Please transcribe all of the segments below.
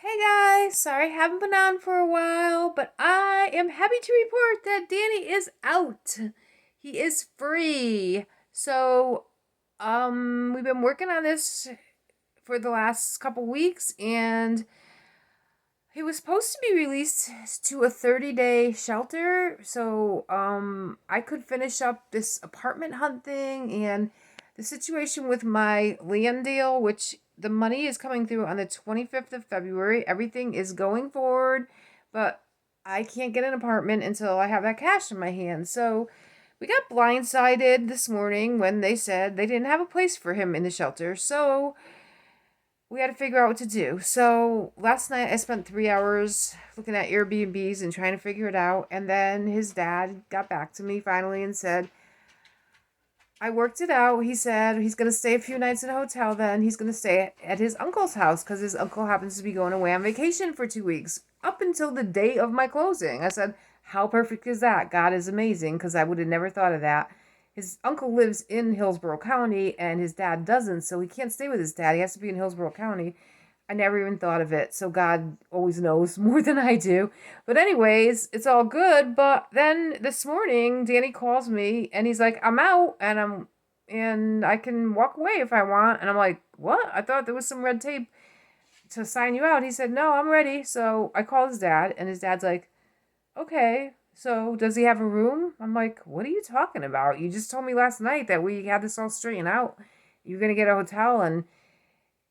Hey guys, sorry I haven't been on for a while, but I am happy to report that Danny is out. He is free. We've been working on this for the last couple weeks, and he was supposed to be released to a 30-day shelter, I could finish up this apartment hunt thing and the situation with my land deal, which the money is coming through on the 25th of February. Everything is going forward, but I can't get an apartment until I have that cash in my hand. So we got blindsided this morning when they said they didn't have a place for him in the shelter. So we had to figure out what to do. So last night I spent 3 hours looking at Airbnbs and trying to figure it out. And then his dad got back to me finally and said, I worked it out. He said he's going to stay a few nights in a hotel. Then he's going to stay at his uncle's house because his uncle happens to be going away on vacation for 2 weeks up until the day of my closing. I said, how perfect is that? God is amazing, because I would have never thought of that. His uncle lives in Hillsborough County and his dad doesn't, so he can't stay with his dad. He has to be in Hillsborough County. I never even thought of it. So God always knows more than I do. But anyways, it's all good. But then this morning, Danny calls me and he's like, I'm out and I can walk away if I want. And I'm like, what? I thought there was some red tape to sign you out. He said, no, I'm ready. So I called his dad and his dad's like, okay, so does he have a room? I'm like, what are you talking about? You just told me last night that we had this all straightened out. You're going to get a hotel.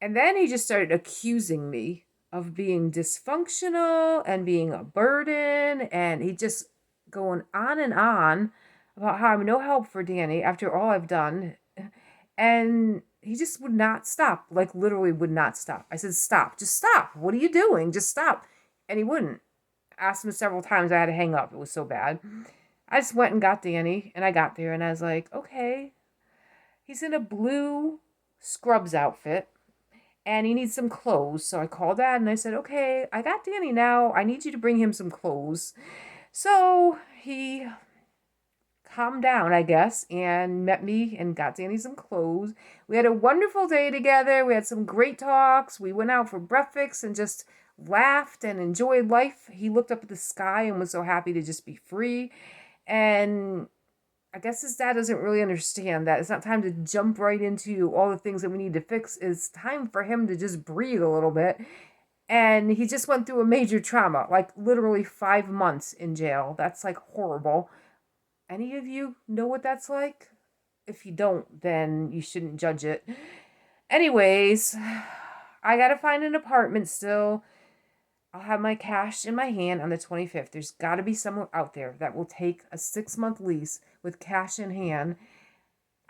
And then he just started accusing me of being dysfunctional and being a burden. And he just going on and on about how I'm no help for Danny after all I've done. And he just would not stop, like literally would not stop. I said, stop, just stop. What are you doing? Just stop. And he wouldn't. Asked him several times. I had to hang up. It was so bad. I just went and got Danny, and I got there, and I was like, okay. He's in a blue scrubs outfit and he needs some clothes. So I called Dad and I said, okay, I got Danny now. I need you to bring him some clothes. So he calmed down, I guess, and met me and got Danny some clothes. We had a wonderful day together. We had some great talks. We went out for breakfast and just laughed and enjoyed life. He looked up at the sky and was so happy to just be free. And I guess his dad doesn't really understand that it's not time to jump right into all the things that we need to fix. It's time for him to just breathe a little bit. And he just went through a major trauma, like literally 5 months in jail. That's like horrible. Any of you know what that's like? If you don't, then you shouldn't judge it. Anyways, I gotta find an apartment still. I'll have my cash in my hand on the 25th. There's got to be someone out there that will take a 6-month lease with cash in hand.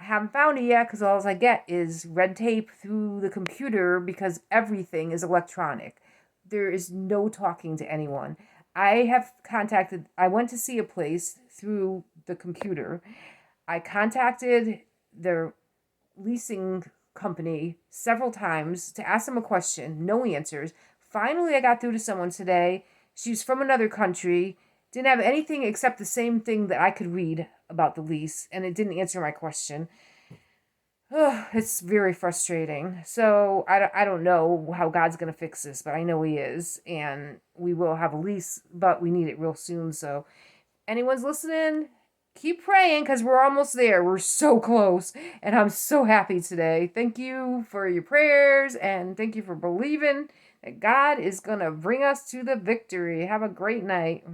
I haven't found it yet because all I get is red tape through the computer because everything is electronic. There is no talking to anyone. I went to see a place through the computer. I contacted their leasing company several times to ask them a question, no answers. Finally, I got through to someone today. She was from another country, didn't have anything except the same thing that I could read about the lease, and it didn't answer my question. Ugh, it's very frustrating. So I don't know how God's going to fix this, but I know He is, and we will have a lease, but we need it real soon. So anyone's listening, keep praying because we're almost there. We're so close, and I'm so happy today. Thank you for your prayers, and thank you for believing that God is going to bring us to the victory. Have a great night.